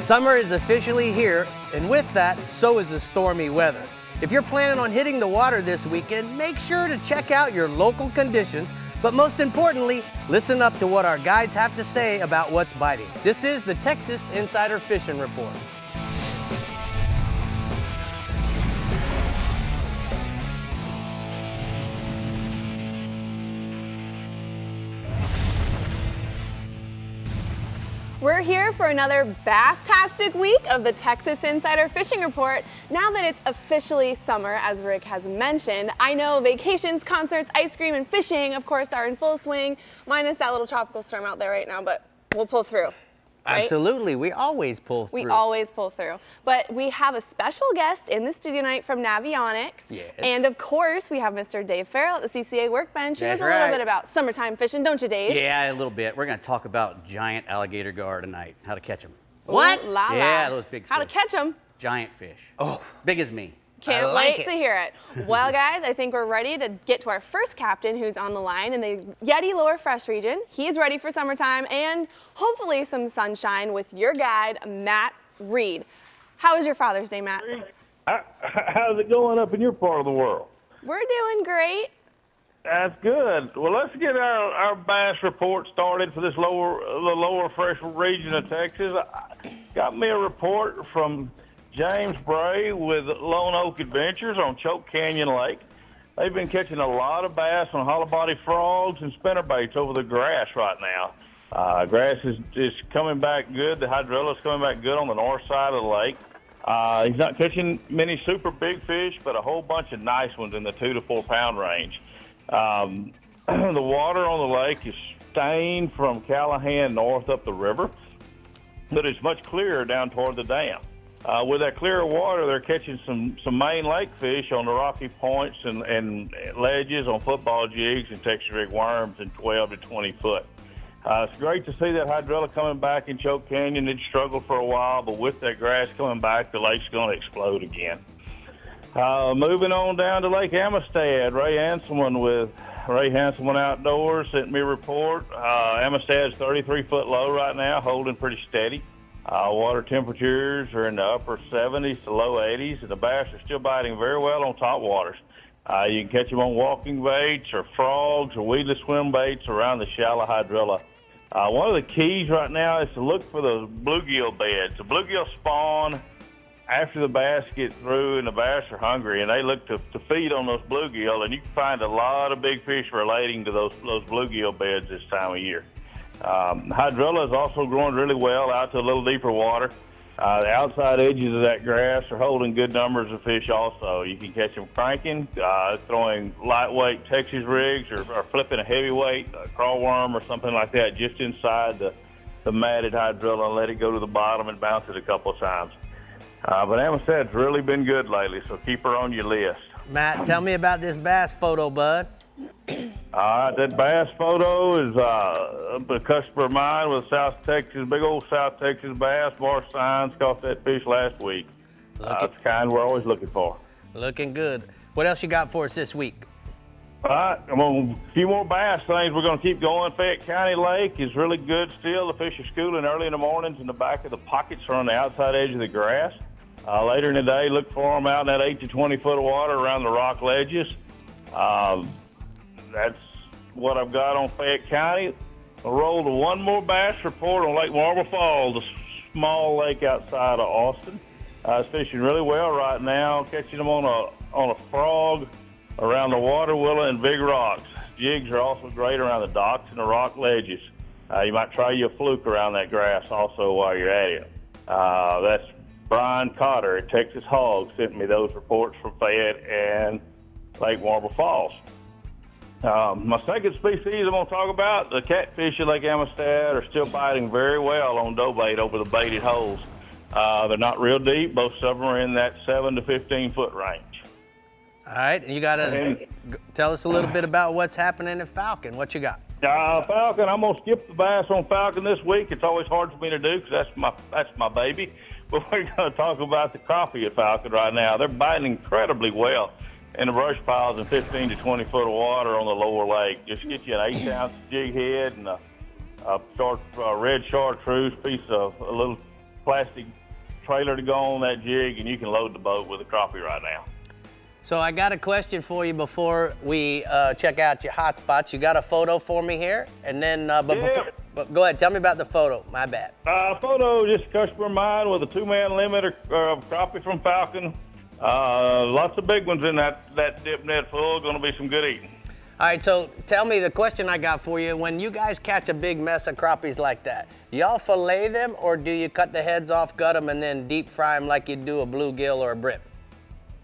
Summer is officially here, and with that, so is the stormy weather. If you're planning on hitting the water this weekend, make sure to check out your local conditions, but most importantly, listen up to what our guides have to say about what's biting. This is the Texas Insider Fishing Report. We're here for another bass-tastic week of the Texas Insider Fishing Report. Now that it's officially summer, as Rick has mentioned, I know vacations, concerts, ice cream, and fishing, of course, are in full swing, minus that little tropical storm out there right now, but we'll pull through. Right? Absolutely, we always pull through. We always pull through. But we have a special guest in the studio tonight from Navionics. Yes. And of course, we have Mr. Dave Farrell at the CCA Workbench. He knows a little bit about summertime fishing, don't you, Dave? Yeah, a little bit. We're going to talk about giant alligator gar tonight, how to catch them. What? Ooh, la, la. Yeah, those big fish. How to catch them. Giant fish. Oh, big as me. Can't wait to hear it. Well, guys, I think we're ready to get to our first captain who's on the line in the Yeti Lower Fresh region. He's ready for summertime and hopefully some sunshine with your guide, Matt Reed. How was your Father's Day, Matt? How's it going up in your part of the world? We're doing great. That's good. Well, let's get our bass report started for this lower fresh region of Texas. Got me a report from James Bray with Lone Oak Adventures on Choke Canyon Lake. They've been catching a lot of bass on hollow body frogs and spinnerbaits over the grass right now. Grass is coming back good. The hydrilla is coming back good on the north side of the lake. He's not catching many super big fish, but a whole bunch of nice ones in the 2 to 4 pound range. The water on the lake is stained from Callahan north up the river, but it's much clearer down toward the dam. With that clearer water, they're catching some main lake fish on the rocky points and ledges on football jigs and Texas rig worms in 12 to 20 foot. It's great to see that hydrilla coming back in Choke Canyon. It struggled for a while, but with that grass coming back, the lake's going to explode again. Moving on down to Lake Amistad, Ray Hanselman with Ray Hanselman Outdoors sent me a report. Amistad's 33 foot low right now, holding pretty steady. Water temperatures are in the upper 70s to low 80s, and the bass are still biting very well on top waters. You can catch them on walking baits or frogs or weedless swim baits around the shallow hydrilla. One of the keys right now is to look for those bluegill beds. The bluegill spawn after the bass get through, and the bass are hungry, and they look to feed on those bluegill, and you can find a lot of big fish relating to those bluegill beds this time of year. Hydrilla is also growing really well out to a little deeper water. The outside edges of that grass are holding good numbers of fish also. You can catch them cranking, throwing lightweight Texas rigs or flipping a heavyweight, a crawl worm or something like that just inside the matted hydrilla and let it go to the bottom and bounce it a couple of times. But Amistad's really been good lately, so keep her on your list. Matt, tell me about this bass photo, bud. That bass photo is a customer of mine with South Texas, big old South Texas bass. Bar Signs caught that fish last week. It's the kind we're always looking for. Looking good. What else you got for us this week? All right, I'm on a few more bass things. We're going to keep going. Fayette County Lake is really good still. The fish are schooling early in the mornings in the back of the pockets or on the outside edge of the grass. Later in the day, look for them out in that 8 to 20 foot of water around the rock ledges. That's what I've got on Fayette County. I'll roll to one more bass report on Lake Marble Falls, the small lake outside of Austin. It's fishing really well right now, catching them on a frog around the water willow and big rocks. Jigs are also great around the docks and the rock ledges. You might try you a fluke around that grass also while you're at it. That's Brian Cotter at Texas Hog sent me those reports from Fayette and Lake Marble Falls. My second species I'm going to talk about, the catfish at Lake Amistad, are still biting very well on dough bait over the baited holes. They're not real deep. Most of them are in that 7 to 15 foot range. All right, and you got to tell us a little bit about what's happening at Falcon. What you got? Falcon, I'm going to skip the bass on Falcon this week. It's always hard for me to do because that's my baby. But we're going to talk about the crappie at Falcon right now. They're biting incredibly well in the brush piles in 15 to 20 foot of water on the lower lake. Just get you an 8-ounce jig head and a short red chartreuse piece of a little plastic trailer to go on that jig, and you can load the boat with a crappie right now. So I got a question for you before we check out your hot spots. You got a photo for me here? And then, go ahead, tell me about the photo. My bad. Photo, just a customer of mine with a 2-man limit of crappie from Falcon. Lots of big ones in that dip net full. Going to be some good eating. All right, so tell me the question I got for you. When you guys catch a big mess of crappies like that, y'all fillet them, or do you cut the heads off, gut them, and then deep fry them like you do a bluegill or a brim?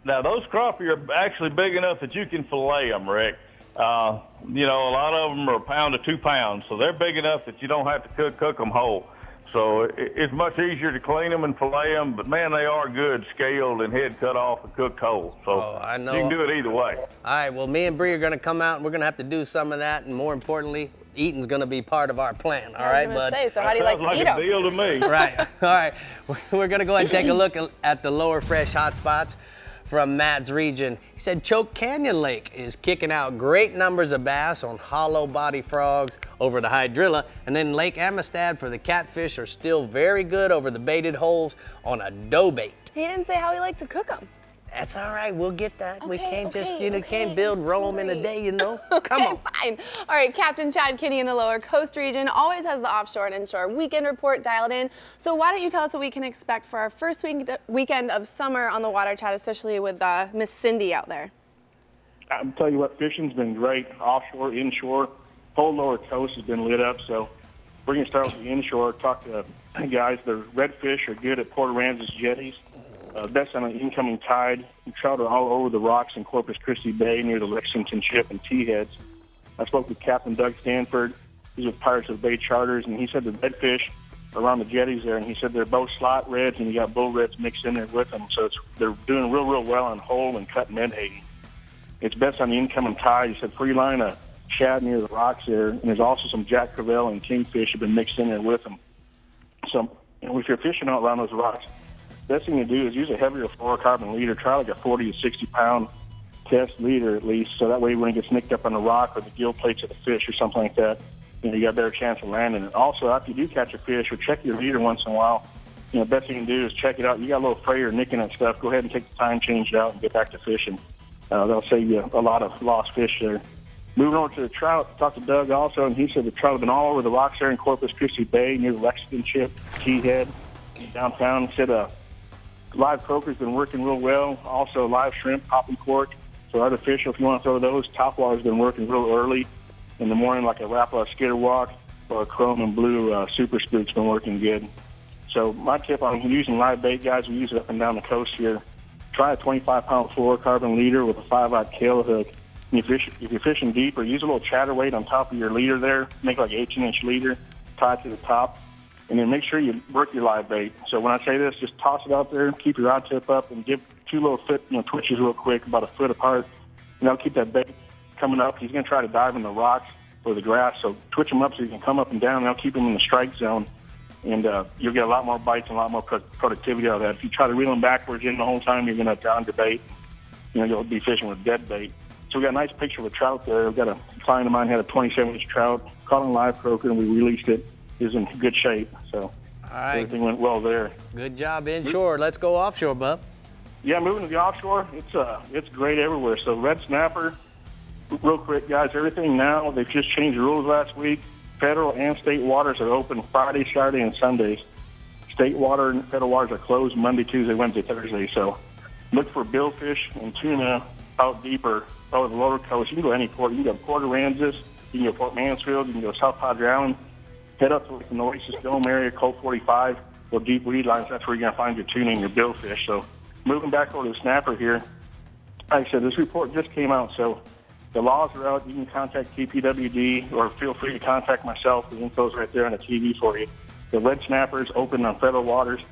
Now, those crappie are actually big enough that you can fillet them, Rick. You know, a lot of them are 1 pound to 2 pounds, so they're big enough that you don't have to cook them whole. So it's much easier to clean them and fillet them, but man, they are good scaled and head cut off and cooked whole. So I know. You can do it either way. All right, well, me and Bree are going to come out, and we're going to have to do some of that, and more importantly, eating's going to be part of our plan. All right, bud? So how do you like to eat them? Sounds like a deal to me. Right. All right. We're going to go ahead and take a look at the lower fresh hot spots from Matt's region. He said Choke Canyon Lake is kicking out great numbers of bass on hollow body frogs over the hydrilla, and then Lake Amistad for the catfish are still very good over the baited holes on a dough bait. He didn't say how he liked to cook them. That's all right, we'll get that. Okay, we can't okay, just, you know, okay, can't build I'm Rome in a sorry. day, you know. Come Okay, on. fine. All right, Captain Chad Kinney in the Lower Coast region always has the offshore and inshore weekend report dialed in. So why don't you tell us what we can expect for our first weekend of summer on the water, Chad, especially with Miss Cindy out there? I'll tell you what, fishing's been great. Offshore, inshore, whole Lower Coast has been lit up. So we're going to start with the inshore. Talk to guys. The redfish are good at Port Aransas jetties. Best on an incoming tide. Trout are all over the rocks in Corpus Christi Bay near the Lexington Ship and T-heads. I spoke with Captain Doug Stanford. He's with Pirates of the Bay Charters, and he said the redfish are around the jetties there, and he said they're both slot reds, and you got bull reds mixed in there with them. So they're doing real well on hole and cut menhaden. It's best on the incoming tide. He said free line of shad near the rocks there, and there's also some Jack Crevalle and Kingfish have been mixed in there with them. So if you're fishing out around those rocks, best thing to do is use a heavier fluorocarbon leader. Try like a 40 to 60 pound test leader at least, so that way when it gets nicked up on the rock or the gill plates of the fish or something like that, you know, you got a better chance of landing it. Also, after you do catch a fish, or check your leader once in a while, you know, best thing you can do is check it out. You got a little frayer nicking and stuff, go ahead and take the time, change it out, and get back to fishing. That'll save you a lot of lost fish there. Moving over to the trout, talked to Doug also, and he said the trout have been all over the rocks there in Corpus Christi Bay near the Lexington Ship, T-head, downtown. He said live croaker's been working real well. Also live shrimp, popping cork. So artificial, if you want to throw those, topwater's been working real early in the morning, like a Rapala Skitterwalk or a chrome and blue Super Spook's been working good. So my tip on using live bait, guys, we use it up and down the coast here. Try a 25-pound fluorocarbon leader with a 5-aught tail hook. And if you're fishing deeper, use a little chatterweight on top of your leader there. Make like an 18-inch leader, tie it to the top. And then make sure you work your live bait. So when I say this, just toss it out there, keep your rod tip up, and give 2 little foot, twitches real quick, about a foot apart. And that'll keep that bait coming up. He's going to try to dive in the rocks or the grass, so twitch him up so you can come up and down, and that'll keep him in the strike zone. And you'll get a lot more bites and a lot more productivity out of that. If you try to reel him backwards in the whole time, you're going to drown your bait. You'll be fishing with dead bait. So we got a nice picture of a trout there. We've got a client of mine had a 27-inch trout, caught on live croaker, and we released it. It was in good shape, so All right. everything went well there. Good job inshore. Let's go offshore, bub. Yeah, moving to the offshore, it's great everywhere. So red snapper, real quick, guys, everything now, they've just changed the rules last week. Federal and state waters are open Friday, Saturday, and Sundays. State water and federal waters are closed Monday, Tuesday, Wednesday, Thursday. So look for billfish and tuna out deeper over the lower coast. You can go any port. You can go Port Aransas, you can go Port Mansfield, you can go South Padre Island. Head up to like the Oasis Dome area, Colt 45, or deep weed lines. That's where you're going to find your tuna and your billfish. So moving back over to the snapper here, like I said, this report just came out. So the laws are out. You can contact TPWD or feel free to contact myself. The info's right there on the TV for you. The red snappers open on federal waters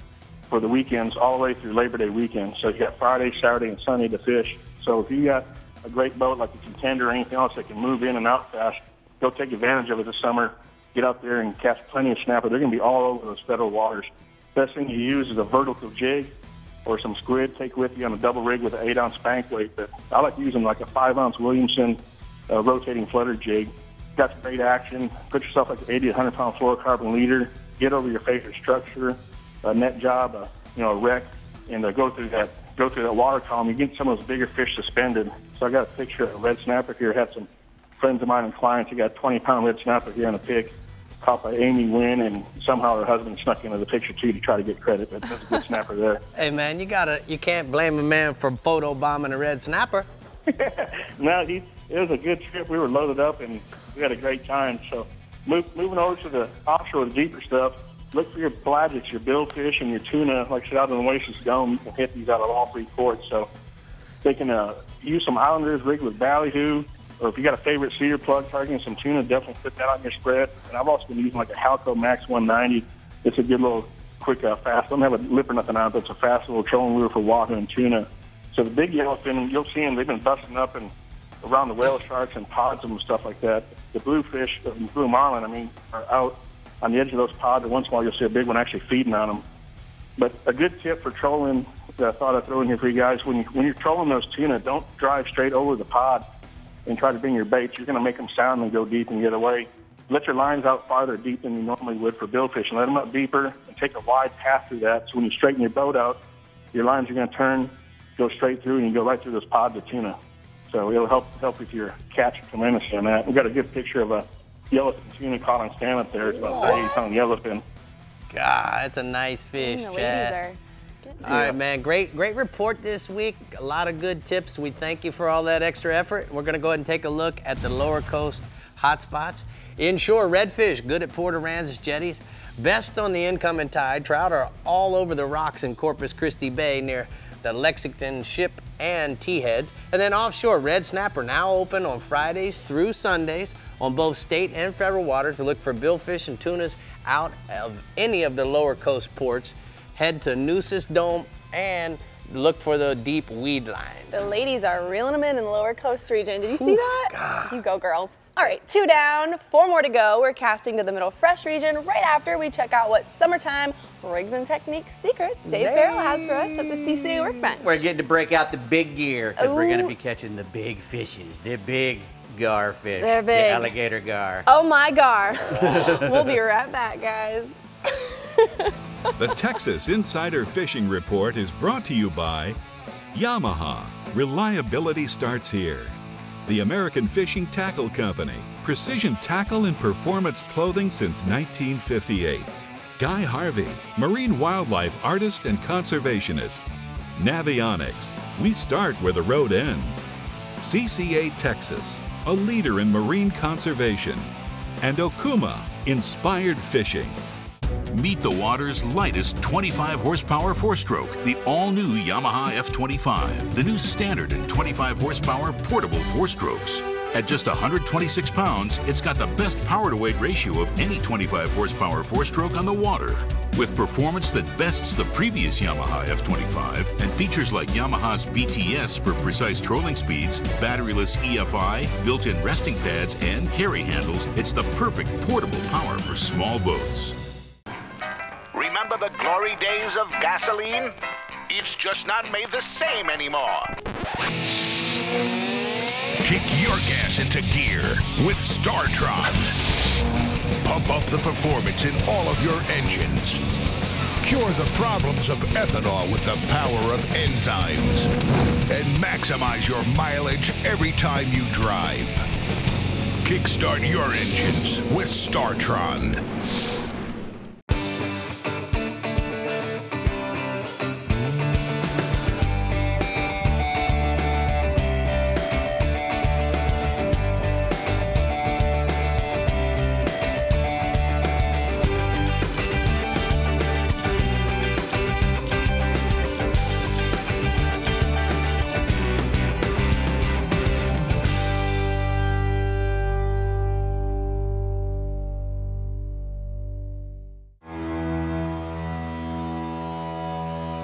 for the weekends all the way through Labor Day weekend. So you got Friday, Saturday, and Sunday to fish. So if you got a great boat like a Contender or anything else that can move in and out fast, go take advantage of it this summer. Get out there and catch plenty of snapper. They're going to be all over those federal waters. Best thing you use is a vertical jig or some squid. Take with you on a double rig with an 8-ounce spank weight. But I like using like a 5-ounce Williamson rotating flutter jig. Got some great action. Put yourself like an 80 to 100-pound fluorocarbon leader. Get over your favorite structure. a net job, a wreck, and go through that water column, you get some of those bigger fish suspended. So I got a picture of a red snapper here. Had some friends of mine and clients. You got a 20-pound red snapper here on a pick, caught by Amy Wynn, and somehow her husband snuck into the picture too to try to get credit. But that's a good snapper there. Hey man, you can't blame a man for photo bombing a red snapper. No, it was a good trip. We were loaded up and we had a great time. So moving over to the offshore, the deeper stuff, look for your pelagics, your billfish, and your tuna. Like I said, out in the Oasis Dome, you can hit these out of all 3 ports. So they can use some Islanders rigged with ballyhoo, or if you got a favorite cedar plug targeting some tuna, definitely put that on your spread. And I've also been using like a Halco Max 190. It's a good little quick fast. Don't have a lip or nothing on it, but it's a fast little trolling lure for wahoo and tuna. So the big yellowfin, you'll see them. They've been busting up and around the whale sharks and pods and stuff like that. The bluefish, the blue marlin, are out on the edge of those pods, and once in a while you'll see a big one actually feeding on them. But a good tip for trolling that I thought I'd throw in here for you guys, when you're trolling those tuna, don't drive straight over the pod and try to bring your baits. You're going to make them sound and go deep and get away. Let your lines out farther deep than you normally would for billfish, and let them up deeper and take a wide path through that. So when you straighten your boat out, your lines are going to turn, go straight through, and you go right through those pods of tuna. So it'll help with your catch tremendously on that. We've got a good picture of a yellowfin tuna caught on stand up there. It's about 30-pound yellowfin. God, that's a nice fish, The Chad. ladies are getting All right, man, great report this week. A lot of good tips. We thank you for all that extra effort. We're gonna go ahead and take a look at the lower coast hotspots. Inshore redfish, good at Port Aransas jetties. Best on the incoming tide. Trout are all over the rocks in Corpus Christi Bay near the Lexington Ship and T-heads. And then offshore, red snapper now open on Fridays through Sundays on both state and federal waters to look for billfish and tunas out of any of the lower coast ports. Head to Nueces Dome and look for the deep weed lines. The ladies are reeling them in the lower coast region. Did you see that? God. You go, girls. All right, 2 down, 4 more to go. We're casting to the middle fresh region right after we check out what summertime rigs and techniques secrets Dave Farrell has for us at the CCA Workbench. We're getting to break out the big gear because we're going to Ooh. be catching the big fishes, the big gar fish, They're the big. alligator gar. Oh my gar. We'll be right back, guys. The Texas Insider Fishing Report is brought to you by Yamaha. Reliability starts here. The American Fishing Tackle Company. Precision tackle and performance clothing since 1958. Guy Harvey, marine wildlife artist and conservationist. Navionics. We start where the road ends. CCA Texas, a leader in marine conservation. And Okuma, inspired fishing. Meet the water's lightest 25 horsepower 4-stroke, the all-new Yamaha F25, the new standard and 25 horsepower portable 4-strokes. At just 126 pounds, it's got the best power-to-weight ratio of any 25 horsepower 4-stroke on the water. With performance that bests the previous Yamaha F25 and features like Yamaha's VTS for precise trolling speeds, batteryless EFI, built-in resting pads, and carry handles, it's the perfect portable power for small boats. Remember the glory days of gasoline? It's just not made the same anymore. Kick your gas into gear with StarTron. Pump up the performance in all of your engines. Cure the problems of ethanol with the power of enzymes. And maximize your mileage every time you drive. Kickstart your engines with StarTron.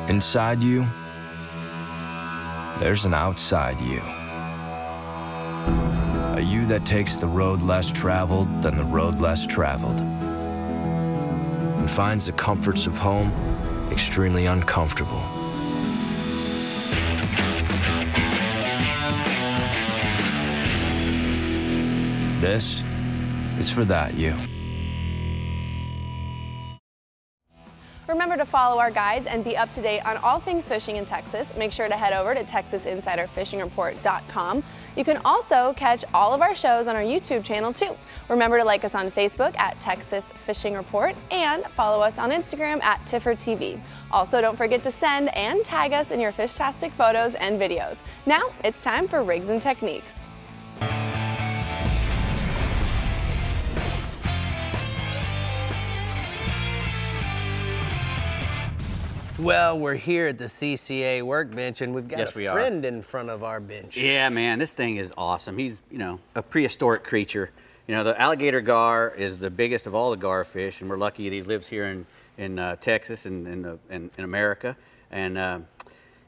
Inside you, there's an outside you. A you that takes the road less traveled than the road less traveled, and finds the comforts of home extremely uncomfortable. This is for that you. Remember to follow our guides and be up to date on all things fishing in Texas, make sure to head over to TexasInsiderFishingReport.com. You can also catch all of our shows on our YouTube channel too. Remember to like us on Facebook at Texas Fishing Report and follow us on Instagram at TifferTV. Also, don't forget to send and tag us in your Fishtastic photos and videos. Now it's time for Rigs and Techniques. Well, we're here at the CCA workbench, and we've got Yes, a we are. friend in front of our bench. Yeah, man, this thing is awesome. He's, a prehistoric creature. The alligator gar is the biggest of all the gar fish, and we're lucky that he lives here in Texas and in America. And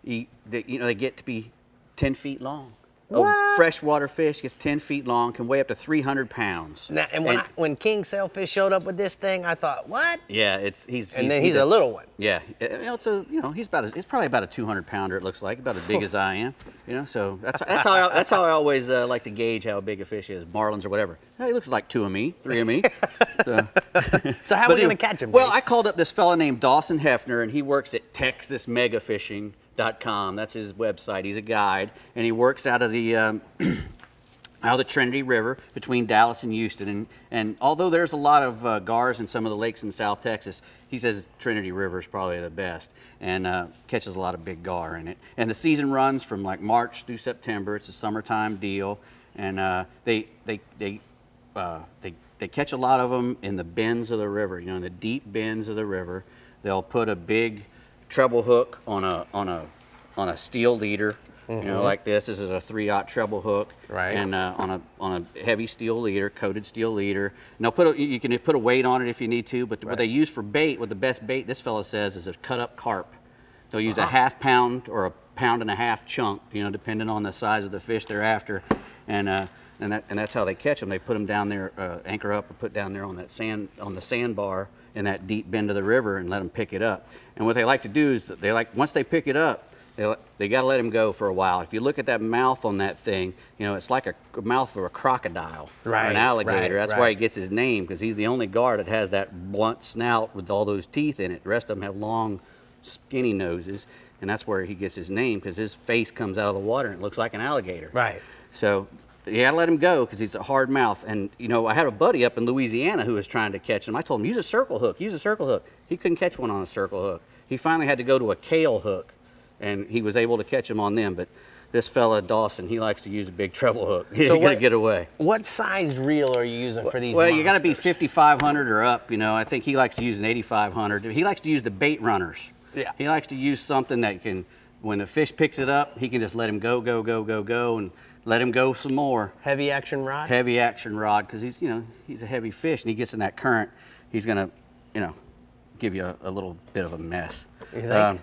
they get to be 10 feet long. A freshwater fish gets 10 feet long, can weigh up to 300 pounds. Now, and when King Sailfish showed up with this thing, I thought, what? Yeah, he's a little one. Yeah, it's probably about a 200 pounder. It looks like about as big as I am. So that's how I always like to gauge how big a fish is, marlins or whatever. He looks like 2 of me, 3 of me. So how are we gonna catch him? Well, I called up this fella named Dawson Hefner, and he works at TexasMegaFishing.com. That's his website. He's a guide, and he works out of the out of the Trinity River between Dallas and Houston. And although there's a lot of gars in some of the lakes in South Texas, he says Trinity River is probably the best, and catches a lot of big gar in it. And the season runs from like March through September. It's a summertime deal, and they catch a lot of them in the bends of the river. In the deep bends of the river, they'll put a big treble hook on a steel leader, like this. This is a 3/0 treble hook, right? And on a heavy steel leader, coated steel leader. And they'll you can put a weight on it if you need to, but what they use for bait, what the best bait, this fella says, is a cut up carp. They'll use a ½ pound or a 1.5 pound chunk, depending on the size of the fish they're after, and that's how they catch them. They put them down there, anchor up, or put down there on the sandbar in that deep bend of the river, and let them pick it up. And what they like to do is once they pick it up, they got to let him go for a while. If you look at that mouth on that thing, it's like a mouth of a crocodile or an alligator. That's why he gets his name, because he's the only gar that has that blunt snout with all those teeth in it. The rest of them have long, skinny noses, and that's where he gets his name, because his face comes out of the water and it looks like an alligator. Right. So you gotta let him go, because he's a hard mouth. And I had a buddy up in Louisiana who was trying to catch him. I told him, use a circle hook, use a circle hook. He couldn't catch one on a circle hook. He finally had to go to a kale hook, and he was able to catch him on them. But this fella, Dawson, he likes to use a big treble hook. He's gonna get away. What size reel are you using for these Well, monsters? you gotta be 5,500 or up. I think he likes to use an 8,500. He likes to use the bait runners. Yeah. He likes to use something that can, when the fish picks it up, he can just let him go, and let him go some more. Heavy action rod? Heavy action rod, because he's, he's a heavy fish, and he gets in that current, he's gonna, give you a little bit of a mess. You think?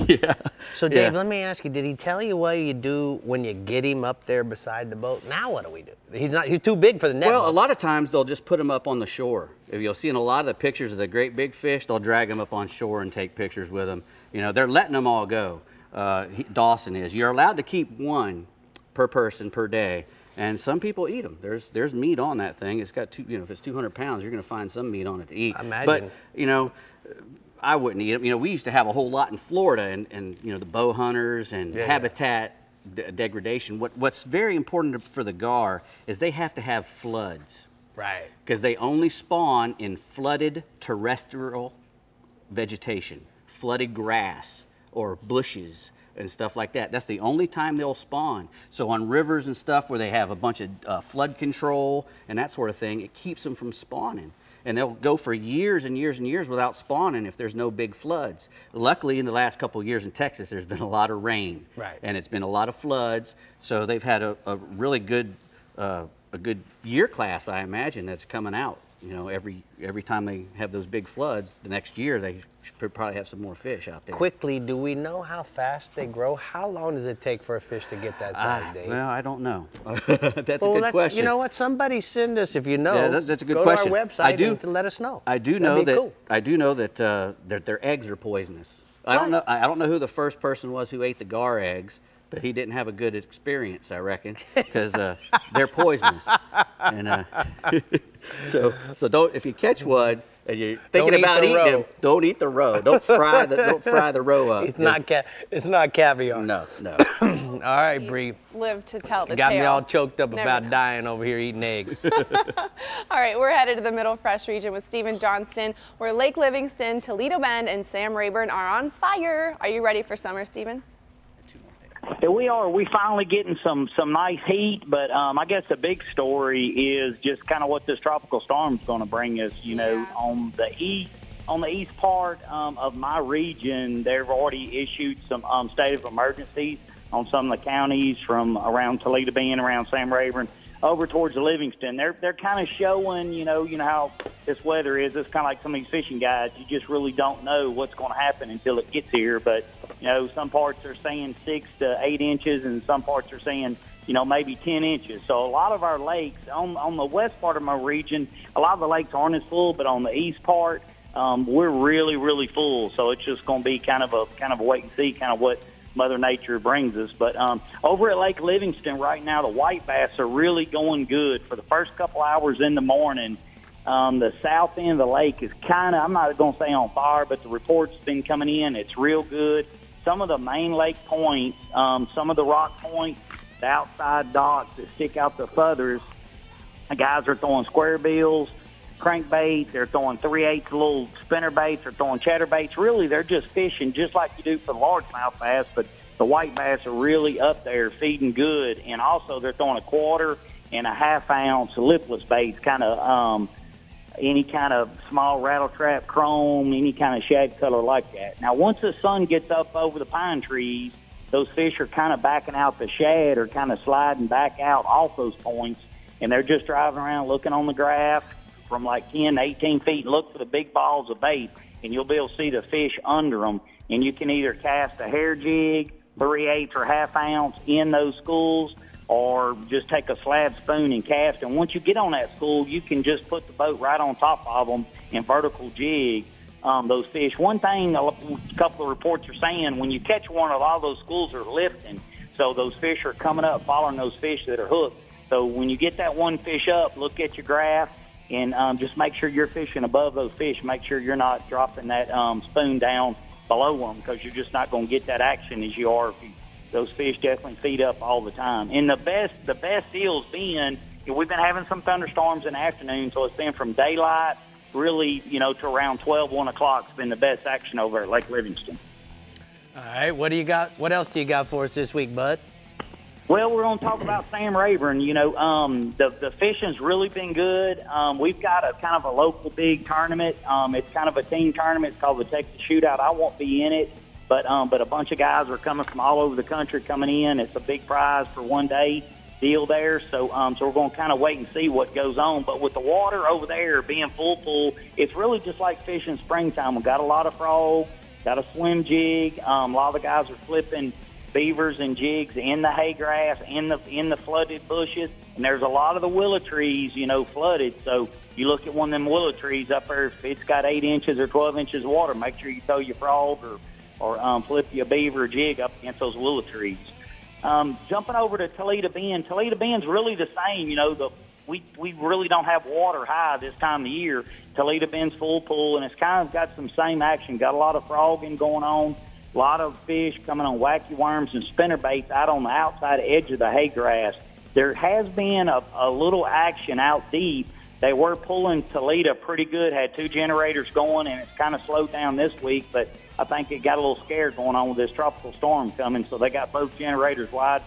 Yeah. So Dave, let me ask you, did he tell you what you do when you get him up there beside the boat? Now what do we do? He's too big for the net. Well, a lot of times they'll just put him up on the shore. If you'll see in a lot of the pictures of the great big fish, they'll drag them up on shore and take pictures with them. They're letting them all go. Dawson is. You're allowed to keep one per person per day, and some people eat them. There's meat on that thing. It's got if it's 200 pounds, you're going to find some meat on it to eat. I imagine. But I wouldn't eat them. We used to have a whole lot in Florida, and the bow hunters and habitat degradation. What's very important for the gar is they have to have floods. Right. Because they only spawn in flooded terrestrial vegetation, flooded grass or bushes and stuff like that. That's the only time they'll spawn. So on rivers and stuff where they have a bunch of flood control and that sort of thing, it keeps them from spawning. And they'll go for years and years and years without spawning if there's no big floods. Luckily, in the last couple of years in Texas, there's been a lot of rain. Right. And it's been a lot of floods. So they've had a really good year class, I imagine, that's coming out. Every time they have those big floods, the next year they should probably have some more fish out there. Quickly, do we know how fast they grow? How long does it take for a fish to get that size, Dave? Well, I don't know. That's a good question. You know what? Somebody send us, if you know. Yeah, that's a good question. Go to our website and let us know. I do know that their eggs are poisonous. I don't know who the first person was who ate the gar eggs, but he didn't have a good experience, I reckon, because they're poisonous. And so don't, if you catch one, and you're thinking about eating them, don't eat the roe. Don't fry the roe up. It's not caviar. No, no. All right, Bree. Live to tell the Got tale. me all choked up Never about know. dying over here eating eggs. All right, we're headed to the Middle Fresh region with Stephen Johnston, where Lake Livingston, Toledo Bend, and Sam Rayburn are on fire. Are you ready for summer, Stephen? Yeah, we are. We finally getting some nice heat, but I guess the big story is just kind of what this tropical storm is going to bring us. You know, on the east part of my region, they've already issued some state of emergencies on some of the counties from around Toledo Bend, around Sam Rayburn, over towards Livingston. They're kind of showing, you know how this weather is. It's kind of like some of these fishing guides. You just really don't know what's going to happen until it gets here. But, you know, some parts are saying 6 to 8 inches, and some parts are saying, you know, maybe 10 inches. So a lot of our lakes, on the west part of my region, a lot of the lakes aren't as full, but on the east part, we're really, really full. So it's just going to be kind of a wait and see, kind of what Mother Nature brings us. But over at Lake Livingston right now, the white bass are really going good. For the first couple hours in the morning, the south end of the lake is kind of, I'm not going to say on fire, but the reports been coming in. It's real good. Some of the main lake points, some of the rock points, the outside docks that stick out the feathers, the guys are throwing square bills, crankbait. They're throwing 3/8 little spinner baits. They're throwing chatterbaits. Really, they're just fishing just like you do for the largemouth bass, but the white bass are really up there feeding good. And also, they're throwing a 1/4 and a 1/2 ounce lipless baits, kind of any kind of small rattle trap, chrome, any kind of shad color like that. Now, once the sun gets up over the pine trees, those fish are kind of backing out the shad or kind of sliding back out off those points, and they're just driving around looking on the graph from like 10 to 18 feet and look for the big balls of bait, and you'll be able to see the fish under them. And you can either cast a hair jig, 3/8 or 1/2 ounce in those schools, or just take a slab spoon and cast. And once you get on that school, you can just put the boat right on top of them and vertical jig those fish. One thing a couple of reports are saying, when you catch one, a lot of those schools are lifting. So those fish are coming up, following those fish that are hooked. So when you get that one fish up, look at your graph and just make sure you're fishing above those fish. Make sure you're not dropping that spoon down below them, because you're just not going to get that action as you are if those fish definitely feed up all the time. And the best deal's been, we've been having some thunderstorms in the afternoon, so it's been from daylight really, to around 12, 1 o'clock. It's been the best action over at Lake Livingston. All right, what do you got? What else do you got for us this week, Bud? Well, we're going to talk about Sam Rayburn. The fishing's really been good. We've got a kind of a local big tournament. It's kind of a team tournament. It's called the Texas Shootout. I won't be in it, but a bunch of guys are coming from all over the country coming in. It's a big prize for one day deal there. So we're going to kind of wait and see what goes on. But with the water over there being full, it's really just like fishing springtime. We've got a lot of frog, got a swim jig. A lot of the guys are flipping beavers and jigs in the hay grass, in the flooded bushes, and there's a lot of the willow trees, flooded. So you look at one of them willow trees up there, if it's got 8 inches or 12 inches of water, make sure you throw your frog or flip your beaver or jig up against those willow trees. Jumping over to Toledo Bend. Toledo Bend's really the same. We really don't have water high this time of year. Toledo Bend's full pool, and it's kind of got some same action. Got a lot of frogging going on. A lot of fish coming on wacky worms and spinner baits out on the outside edge of the hay grass. There has been a little action out deep. They were pulling Toledo pretty good, had 2 generators going, and it's kind of slowed down this week, but I think it got a little scared going on with this tropical storm coming, so they got both generators wide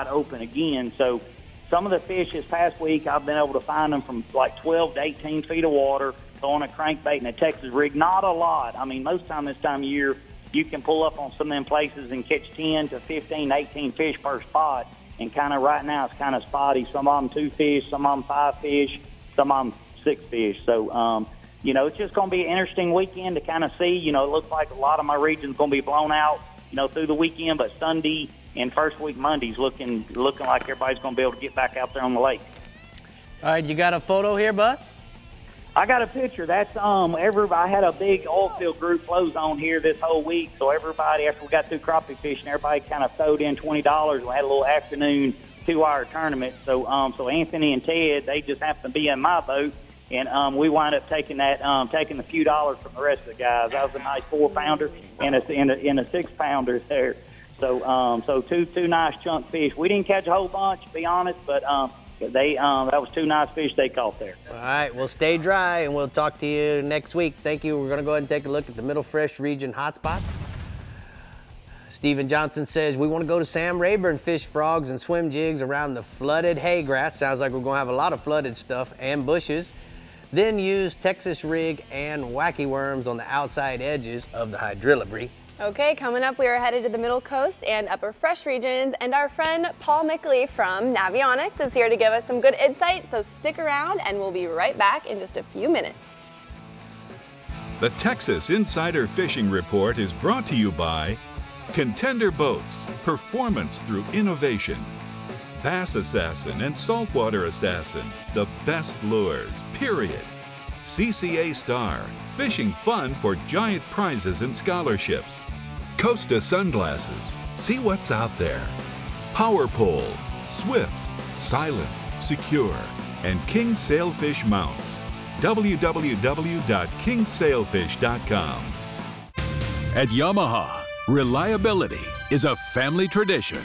open again. So some of the fish this past week, I've been able to find them from like 12 to 18 feet of water, throwing a crankbait and a Texas rig. Not a lot. I mean, most time this time of year, you can pull up on some of them places and catch 10 to 15, 18 fish per spot. And kind of right now it's kind of spotty. Some of them 2 fish, some of them 5 fish, some of them 6 fish. So, it's just going to be an interesting weekend to kind of see. It looks like a lot of my region's going to be blown out, through the weekend. But Sunday and first week Monday's looking like everybody's going to be able to get back out there on the lake. All right, you got a photo here, Bud? I got a picture. That's I had a big oil field group flows on here this whole week. So everybody, after we got through crappie fishing, everybody kind of throwed in $20. We had a little afternoon 2-hour tournament. So Anthony and Ted, they just happened to be in my boat, And we wind up taking that, taking a few dollars from the rest of the guys. That was a nice 4-pounder and a 6-pounder there. So, so two nice chunk fish. We didn't catch a whole bunch, to be honest, but that was 2 nice fish they caught there. All right, well, stay dry, and we'll talk to you next week. Thank you. We're going to go ahead and take a look at the Middle Fresh region hotspots. Stephen Johnson says, we want to go to Sam Rayburn, fish frogs and swim jigs around the flooded hay grass. Sounds like we're going to have a lot of flooded stuff and bushes. Then use Texas rig and wacky worms on the outside edges of the hydrillabry. Okay, coming up, we are headed to the Middle Coast and Upper Fresh regions, and our friend Paul Mickley from Navionics is here to give us some good insight, so stick around and we'll be right back in just a few minutes. The Texas Insider Fishing Report is brought to you by Contender Boats, performance through innovation. Bass Assassin and Saltwater Assassin, the best lures, period. CCA Star, fishing fun for giant prizes and scholarships. Costa Sunglasses, see what's out there. Power Pole, swift, silent, secure, and King Sailfish mounts. www.kingsailfish.com. At Yamaha, reliability is a family tradition.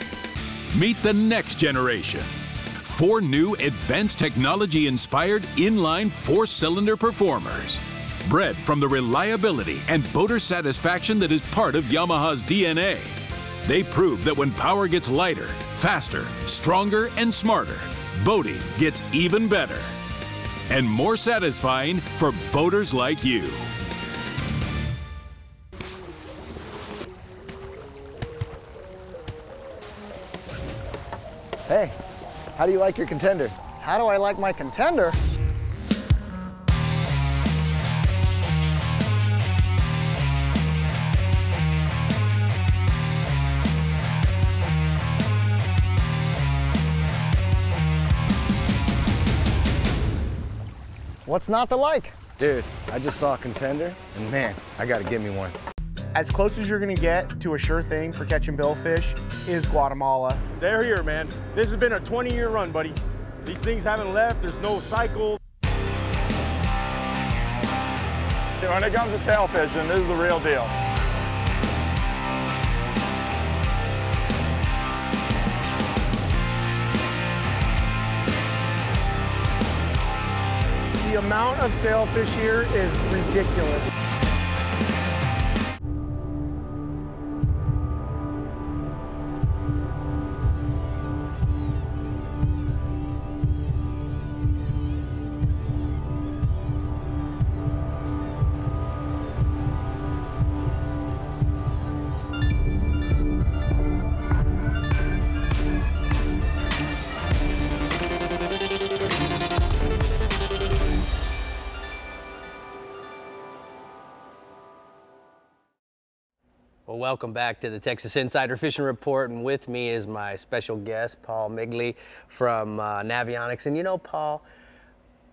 Meet the next generation. 4 new advanced technology-inspired inline 4-cylinder performers. Bred from the reliability and boater satisfaction that is part of Yamaha's DNA. They prove that when power gets lighter, faster, stronger, and smarter, boating gets even better. And more satisfying for boaters like you. Hey, how do you like your Contender? How do I like my Contender? What's not to like? Dude, I just saw a Contender, and man, I gotta give me one. As close as you're gonna get to a sure thing for catching billfish is Guatemala. They're here, man. This has been a 20-year run, buddy. These things haven't left, there's no cycle. When it comes to sail fishing, this is the real deal. The amount of sailfish here is ridiculous. Well, welcome back to the Texas Insider Fishing Report, and with me is my special guest, Paul Mickley from Navionics. And you know, Paul,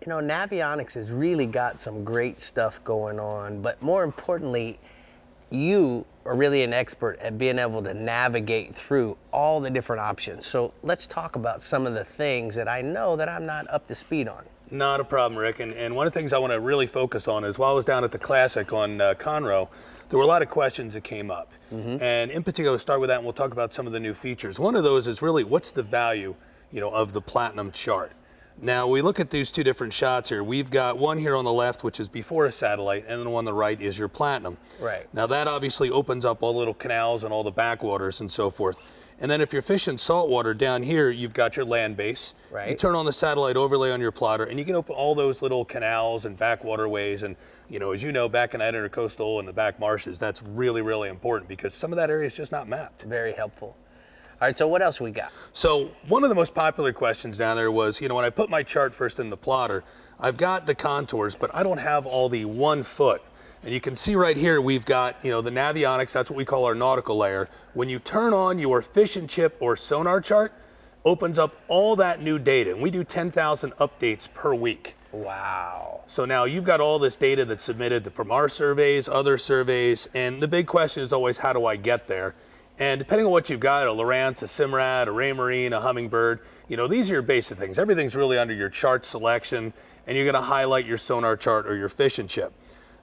you know, Navionics has really got some great stuff going on, but more importantly, you are really an expert at being able to navigate through all the different options. So let's talk about some of the things that I know that I'm not up to speed on. Not a problem, Rick. And one of the things I want to really focus on is while I was down at the Classic on Conroe, there were a lot of questions that came up. And in particular, we'll start with that and we'll talk about some of the new features. One of those is really what's the value, you know, of the Platinum chart. Now we look at these 2 different shots here. We've got one here on the left, which is before a satellite, and then the one on the right is your Platinum. Right. Now that obviously opens up all the little canals and all the backwaters and so forth. And then if you're fishing saltwater down here, you've got your land base. Right. You turn on the satellite overlay on your plotter, and you can open all those little canals and backwaterways. And, you know, as you know, back in that intercoastal and the back marshes, that's really, really important because some of that area is just not mapped. Very helpful. All right, so what else we got? So one of the most popular questions down there was, you know, when I put my chart first in the plotter, I've got the contours, but I don't have all the 1 foot. And you can see right here, we've got, you know, the Navionics, that's what we call our nautical layer. When you turn on your fish and chip or sonar chart, opens up all that new data. And we do 10,000 updates per week. Wow. So now you've got all this data that's submitted from our surveys, other surveys, and the big question is always, how do I get there? And depending on what you've got, a Lowrance, a Simrad, a Raymarine, a Humminbird, you know, these are your basic things. Everything's really under your chart selection, and you're gonna highlight your sonar chart or your fishing chip.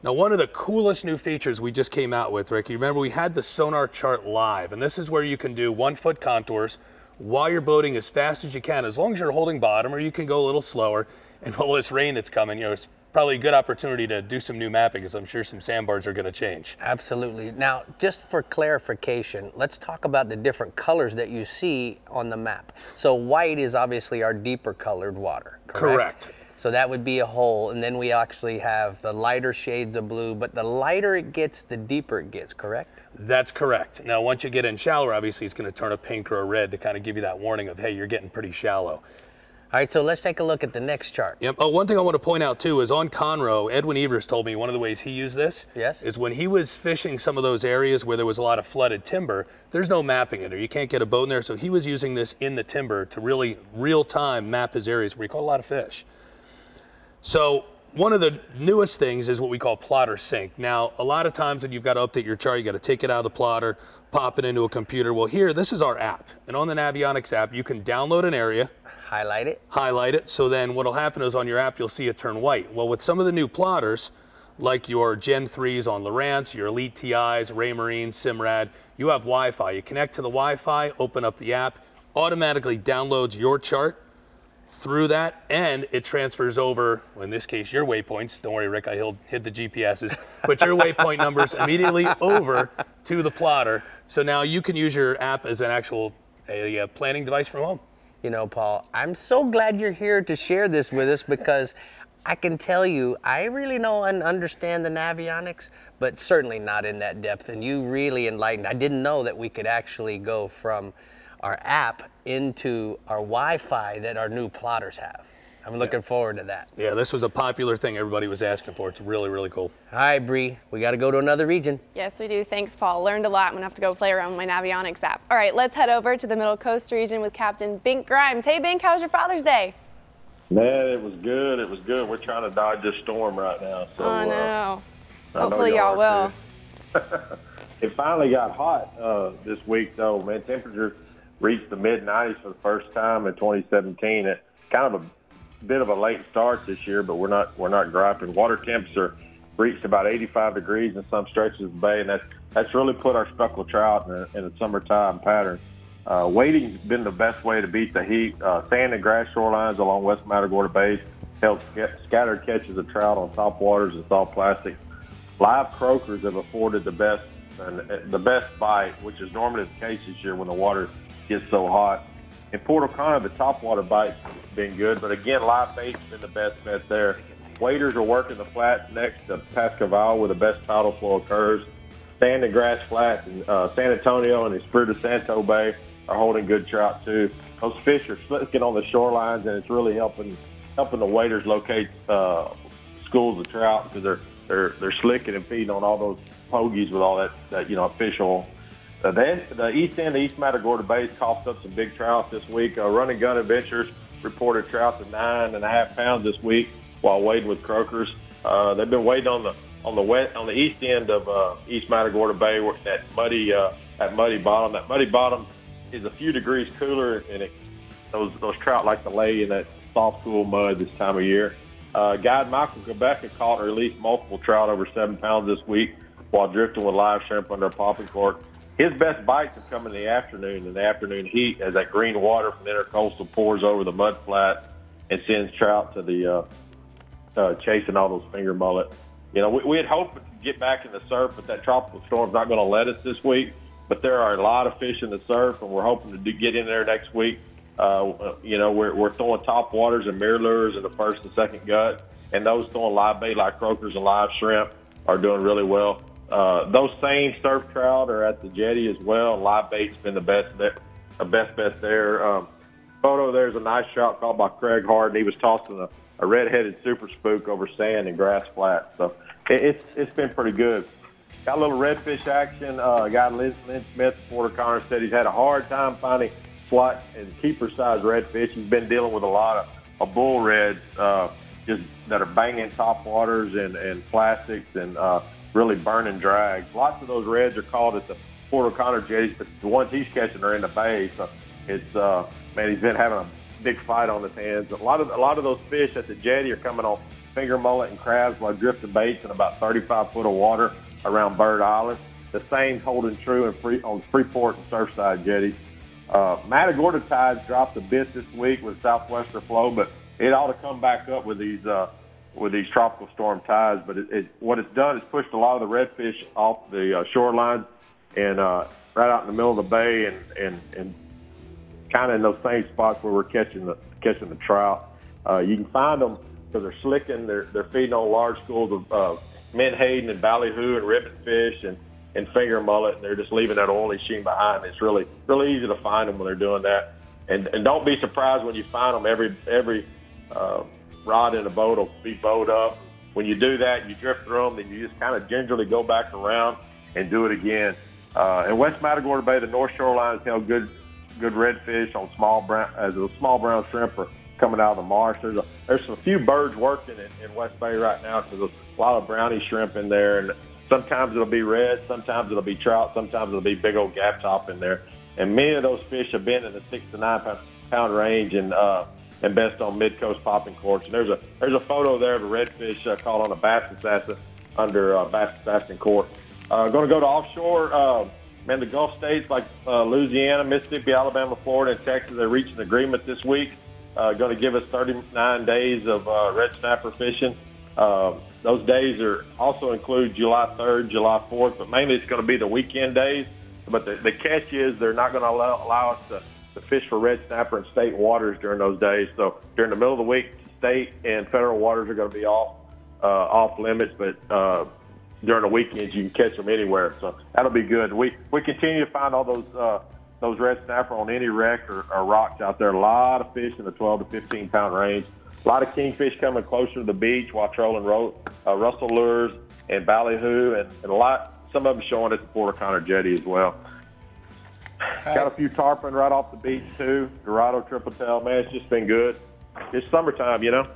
Now, one of the coolest new features we just came out with, Rick, you remember we had the sonar chart live, and this is where you can do 1-foot contours while you're boating as fast as you can, as long as you're holding bottom, or you can go a little slower. And with all this rain that's coming, you know, it's probably a good opportunity to do some new mapping, because I'm sure some sandbars are going to change. Absolutely. Now, just for clarification, let's talk about the different colors that you see on the map. So white is obviously our deeper colored water, correct? Correct. So that would be a hole, and then we actually have the lighter shades of blue, but the lighter it gets, the deeper it gets, correct? That's correct. Now, once you get in shallower, obviously it's going to turn a pink or a red to kind of give you that warning of, hey, you're getting pretty shallow. All right, so let's take a look at the next chart. Yep. Oh, one thing I want to point out too is on Conroe, Edwin Evers told me one of the ways he used this is when he was fishing some of those areas where there was a lot of flooded timber, there's no mapping in there. You can't get a boat in there, so he was using this in the timber to really real-time map his areas where he caught a lot of fish. So one of the newest things is what we call plotter sync. Now, a lot of times when you've got to update your chart, you got to take it out of the plotter, pop it into a computer. Well, here, this is our app. And on the Navionics app, you can download an area. Highlight it. Highlight it. So then what'll happen is on your app, you'll see it turn white. Well, with some of the new plotters, like your Gen 3s on Lowrance, your Elite TIs, Raymarine, Simrad, you have Wi-Fi. You connect to the Wi-Fi, open up the app, automatically downloads your chart through that, and it transfers over, well, in this case, your waypoints. Don't worry, Rick, I hid the GPSs. Put your waypoint numbers immediately over to the plotter. So now you can use your app as an actual planning device from home. You know, Paul, I'm so glad you're here to share this with us, because I can tell you, I really know and understand the Navionics, but certainly not in that depth. And you really enlightened. I didn't know that we could actually go from our app into our Wi-Fi that our new plotters have. I'm looking forward to that. Yeah, this was a popular thing everybody was asking for. It's really, really cool. All right, Bree, we got to go to another region. Yes, we do. Thanks, Paul. Learned a lot. I'm going to have to go play around with my Navionics app. All right, let's head over to the Middle Coast region with Captain Bink Grimes. Hey, Bink, how was your Father's Day? Man, it was good. It was good. We're trying to dodge this storm right now. So, oh, no. Hopefully y'all will. It finally got hot this week, though. Man, temperature reached the mid-90s for the first time in 2017. It's kind of a bit of a late start this year, but we're not griping. Water temps are reached about 85 degrees in some stretches of the bay, and that's really put our speckled trout in a summertime pattern. Wading's been the best way to beat the heat. Sand and grass shorelines along West Matagorda Bay help scattered catches of trout on top waters and soft plastic. Live croakers have afforded the best bite, which is normally the case this year when the water gets so hot. In Port O'Connor, the topwater bite's been good, but again, live bait's been the best bet there. Waders are working the flats next to Pascaval where the best tidal flow occurs. Sand and grass flats in San Antonio and Espiritu Santo Bay are holding good trout too. Those fish are slicking on the shorelines, and it's really helping the waders locate schools of trout, because they're slicking and feeding on all those pogies with all that fish oil. The east end of East Matagorda Bay coughed up some big trout this week. Run and Gun Adventures reported trout to 9.5 pounds this week while wading with croakers. They've been wading on the east end of East Matagorda Bay at muddy bottom. That muddy bottom is a few degrees cooler, and those trout like to lay in that soft, cool mud this time of year. Guide Michael Quebec caught or released multiple trout over 7 pounds this week while drifting with live shrimp under a popping cork. His best bites have come in the afternoon heat, as that green water from the intercoastal pours over the mud flat and sends trout to the chasing all those finger mullet. You know, we had hoped to get back in the surf, but that tropical storm's not going to let us this week. But there are a lot of fish in the surf, and we're hoping to get in there next week. We're throwing top waters and mirror lures in the first and second gut, and those throwing live bait like croakers and live shrimp are doing really well. Those same surf trout are at the jetty as well, and live bait's been the best bet there. Photo there's a nice trout caught by Craig Hart. He was tossing a red-headed super spook over sand and grass flats. So it's been pretty good. Got a little redfish action. Guy Lynn Smith, Port O'Connor, said he's had a hard time finding slot and keeper-sized redfish. He's been dealing with a lot of bull reds just that are banging top waters and plastics and really burning drags. Lots of those reds are caught at the Port O'Connor jetties, but the ones he's catching are in the bay. So it's man, he's been having a big fight on his hands. A lot of those fish at the jetty are coming on finger mullet and crabs while drifting baits in about 35 foot of water around Bird Island. The same holding true on Freeport and Surfside jetties. Matagorda tides dropped a bit this week with southwester flow, but it ought to come back up with these tropical storm tides. But what it's done is pushed a lot of the redfish off the shorelines and right out in the middle of the bay and kind of in those same spots where we're catching the trout. You can find them because they're slicking. They're feeding on large schools of menhaden and ballyhoo and ribbonfish and finger mullet, and they're just leaving that oily sheen behind. It's really easy to find them when they're doing that. And don't be surprised when you find them. Every rod in the boat will be bowed up. When you do that, you drift through them, then you just kind of gingerly go back around and do it again. In West Matagorda Bay, the north shoreline has held good redfish on small brown shrimp are coming out of the marsh. There's a few birds working in West Bay right now because there's a lot of brownie shrimp in there, and sometimes it'll be red, sometimes it'll be trout, sometimes it'll be big old gap top in there. And many of those fish have been in the 6 to 9 pound range and best on mid-coast popping corks. And there's a photo there of a redfish caught on a bass assassin under bass assassin cork. Going to go to offshore. Man, the Gulf states like Louisiana, Mississippi, Alabama, Florida, and Texas, they reached an agreement this week. Going to give us 39 days of red snapper fishing. Those days also include July 3rd, July 4th, but mainly it's going to be the weekend days. But the catch is they're not going to allow us to fish for red snapper in state waters during those days. So during the middle of the week, state and federal waters are going to be off limits, but during the weekends you can catch them anywhere. So that'll be good. We continue to find all those red snapper on any wreck or rocks out there. A lot of fish in the 12 to 15 pound range. A lot of kingfish coming closer to the beach while trolling Russell lures and ballyhoo, and some of them showing at the Port O'Connor jetty as well. Got a few tarpon right off the beach too. Dorado, triple tail, man, it's just been good. It's summertime, you know.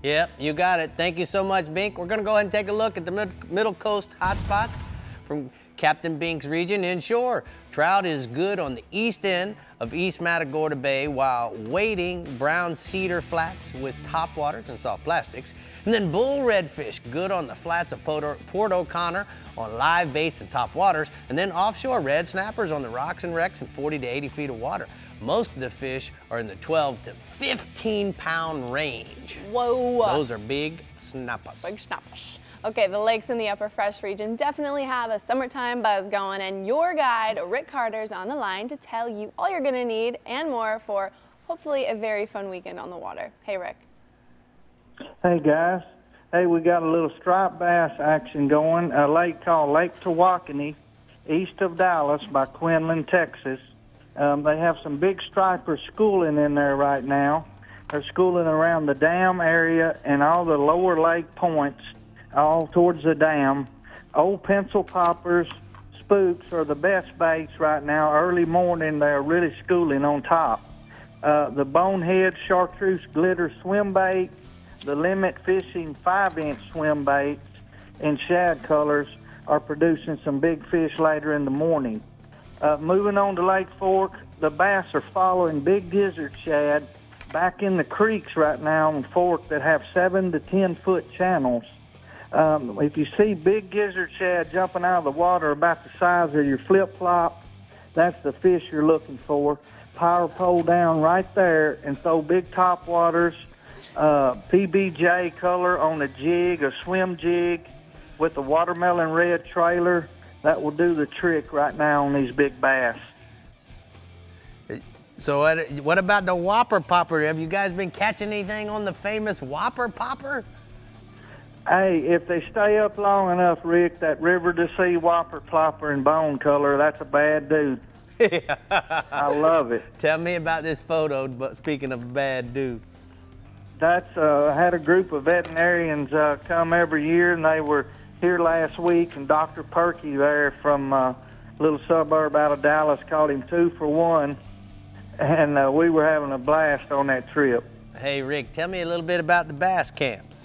Yep, you got it. Thank you so much, Bink. We're gonna go ahead and take a look at the Middle Coast hotspots from Captain Bink's region inshore. Trout is good on the east end of East Matagorda Bay while wading brown cedar flats with topwaters and soft plastics. And then bull redfish good on the flats of Port O'Connor on live baits and top waters. And then offshore red snappers on the rocks and wrecks in 40 to 80 feet of water. Most of the fish are in the 12 to 15 pound range. Whoa. Those are big snappers. Big snappers. Okay, the lakes in the Upper Fresh region definitely have a summertime buzz going, and your guide, Rick Carter's on the line to tell you all you're gonna need and more for hopefully a very fun weekend on the water. Hey, Rick. Hey, guys. Hey, we got a little striped bass action going. A lake called Lake Tawakoni, east of Dallas by Quinlan, Texas. They have some big stripers schooling in there right now. They're schooling around the dam area and all the lower lake points, all towards the dam. Old pencil poppers, spooks are the best baits right now. Early morning, they're really schooling on top. The bonehead chartreuse glitter swim bait, the limit fishing 5-inch swim baits in shad colors are producing some big fish later in the morning. Moving on to Lake Fork, the bass are following big gizzard shad back in the creeks right now on Fork that have 7 to 10 foot channels. If you see big gizzard shad jumping out of the water about the size of your flip-flop, that's the fish you're looking for. Power pole down right there and throw big top waters, PBJ color on a jig, a swim jig with a watermelon red trailer. That will do the trick right now on these big bass. So what about the whopper popper? Have you guys been catching anything on the famous whopper popper? Hey, if they stay up long enough, Rick, that River to Sea whopper plopper in bone color, that's a bad dude. I love it. Tell me about this photo, but speaking of bad dude. That's, I had a group of veterinarians come every year, and they were here last week, and Dr. Perky there from a little suburb out of Dallas called him 2 for 1, and we were having a blast on that trip. Hey, Rick, tell me a little bit about the bass camps.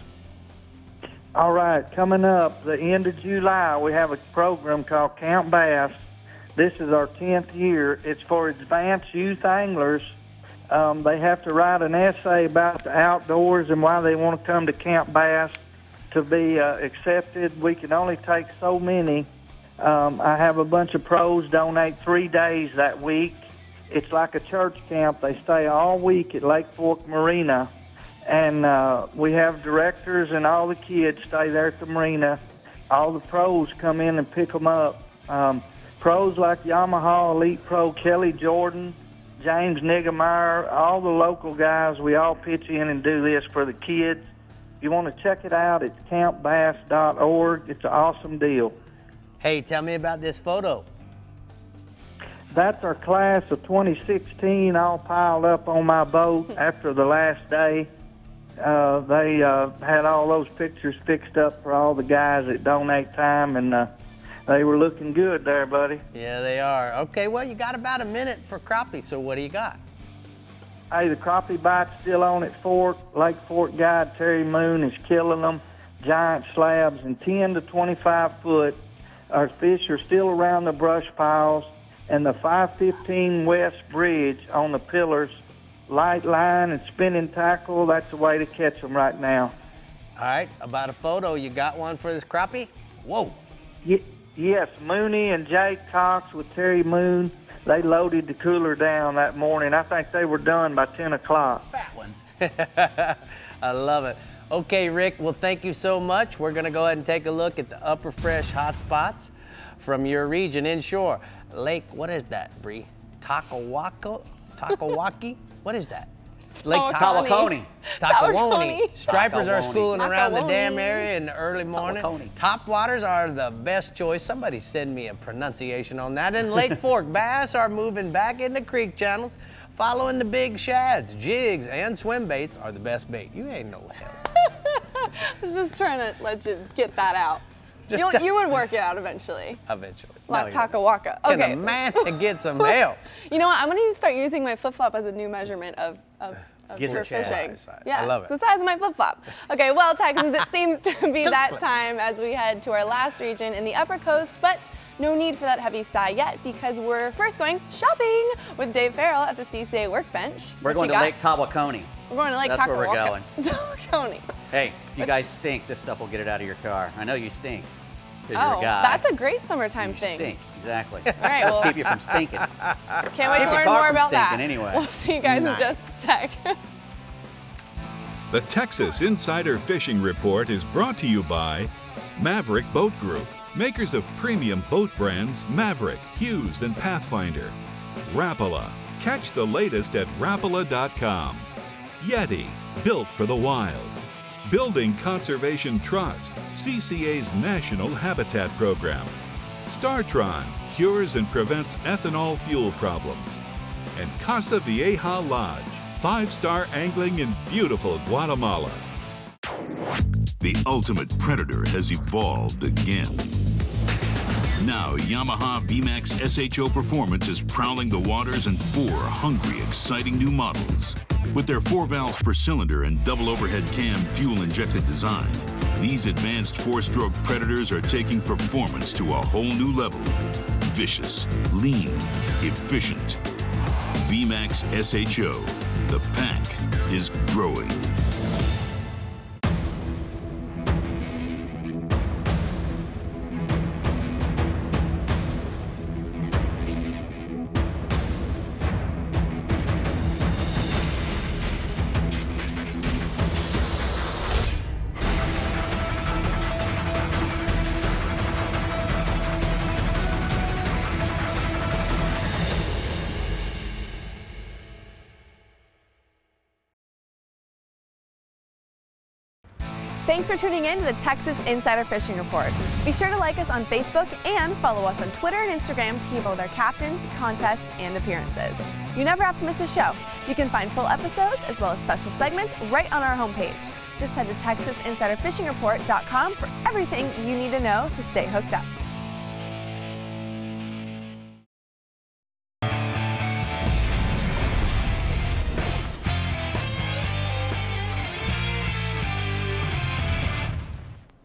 All right, coming up the end of July, we have a program called Camp Bass. This is our 10th year. It's for advanced youth anglers. They have to write an essay about the outdoors and why they want to come to Camp Bass to be accepted. We can only take so many. I have a bunch of pros donate 3 days that week. It's like a church camp. They stay all week at Lake Fork Marina. And we have directors and all the kids stay there at the marina. All the pros come in and pick them up. Pros like Yamaha Elite Pro Kelly Jordan, James Niggemeyer, all the local guys, we all pitch in and do this for the kids. If you want to check it out, it's campbass.org. It's an awesome deal. Hey, tell me about this photo. That's our class of 2016 all piled up on my boat after the last day. They had all those pictures fixed up for all the guys that donate time, and they were looking good there, buddy. Yeah, they are. Okay, well, you got about a minute for crappie, so what do you got? Hey, the crappie bite's still on at Fork. Lake Fork guide Terry Moon is killing them. Giant slabs and 10 to 25 foot. Our fish are still around the brush piles, and the 515 West Bridge on the pillars, light line and spinning tackle, that's the way to catch them right now. All right, about a photo, you got one for this crappie? Whoa. Yes, Mooney and Jake Cox with Terry Moon, they loaded the cooler down that morning. I think they were done by 10 o'clock. Fat ones. I love it. Okay, Rick, well, thank you so much. We're going to go ahead and take a look at the upper fresh hot spots from your region inshore. Lake, what is that, Bree? Takawaki? What is that? Lake Tawakoni. Takawoni. Stripers are schooling around the dam area in the early morning. Topwaters are the best choice. Somebody send me a pronunciation on that. And Lake Fork bass are moving back into creek channels, following the big shads. Jigs and swim baits are the best bait. You ain't no help. I was just trying to let you get that out. You would work it out eventually. Eventually. Like Takawaka. Okay. Can a man get some help? You know what? I'm going to start using my flip-flop as a new measurement of for fishing. Yeah, I love it. It's the size of my flip-flop. Okay, well, Texans, it seems to be that time as we head to our last region in the upper coast, but no need for that heavy sigh yet because we're first going shopping with Dave Farrell at the CCA Workbench. We're going to Lake Tawakoni. We're going to Lake That's where we're going. Tawakoni. Hey, if you guys stink, this stuff will get it out of your car. I know you stink. Oh, you're a guy. that's a great summertime thing. Stink, exactly. All right, well, keep you from stinking. Can't wait to learn more about that. Anyway. We'll see you guys in just a sec. The Texas Insider Fishing Report is brought to you by Maverick Boat Group, makers of premium boat brands Maverick, Hughes, and Pathfinder. Rapala, catch the latest at rapala.com. Yeti, built for the wild. Building Conservation Trust, CCA's National Habitat Program. StarTron, cures and prevents ethanol fuel problems. And Casa Vieja Lodge, 5-star angling in beautiful Guatemala. The ultimate predator has evolved again. Now, Yamaha VMAX SHO Performance is prowling the waters in 4 hungry, exciting new models. With their 4 valves per cylinder and double overhead cam fuel-injected design, these advanced 4-stroke predators are taking performance to a whole new level. Vicious, lean, efficient. VMAX SHO. The pack is growing. Thanks for tuning in to the Texas Insider Fishing Report. Be sure to like us on Facebook and follow us on Twitter and Instagram to keep up with our captains, contests, and appearances. You never have to miss a show. You can find full episodes as well as special segments right on our homepage. Just head to TexasInsiderFishingReport.com for everything you need to know to stay hooked up.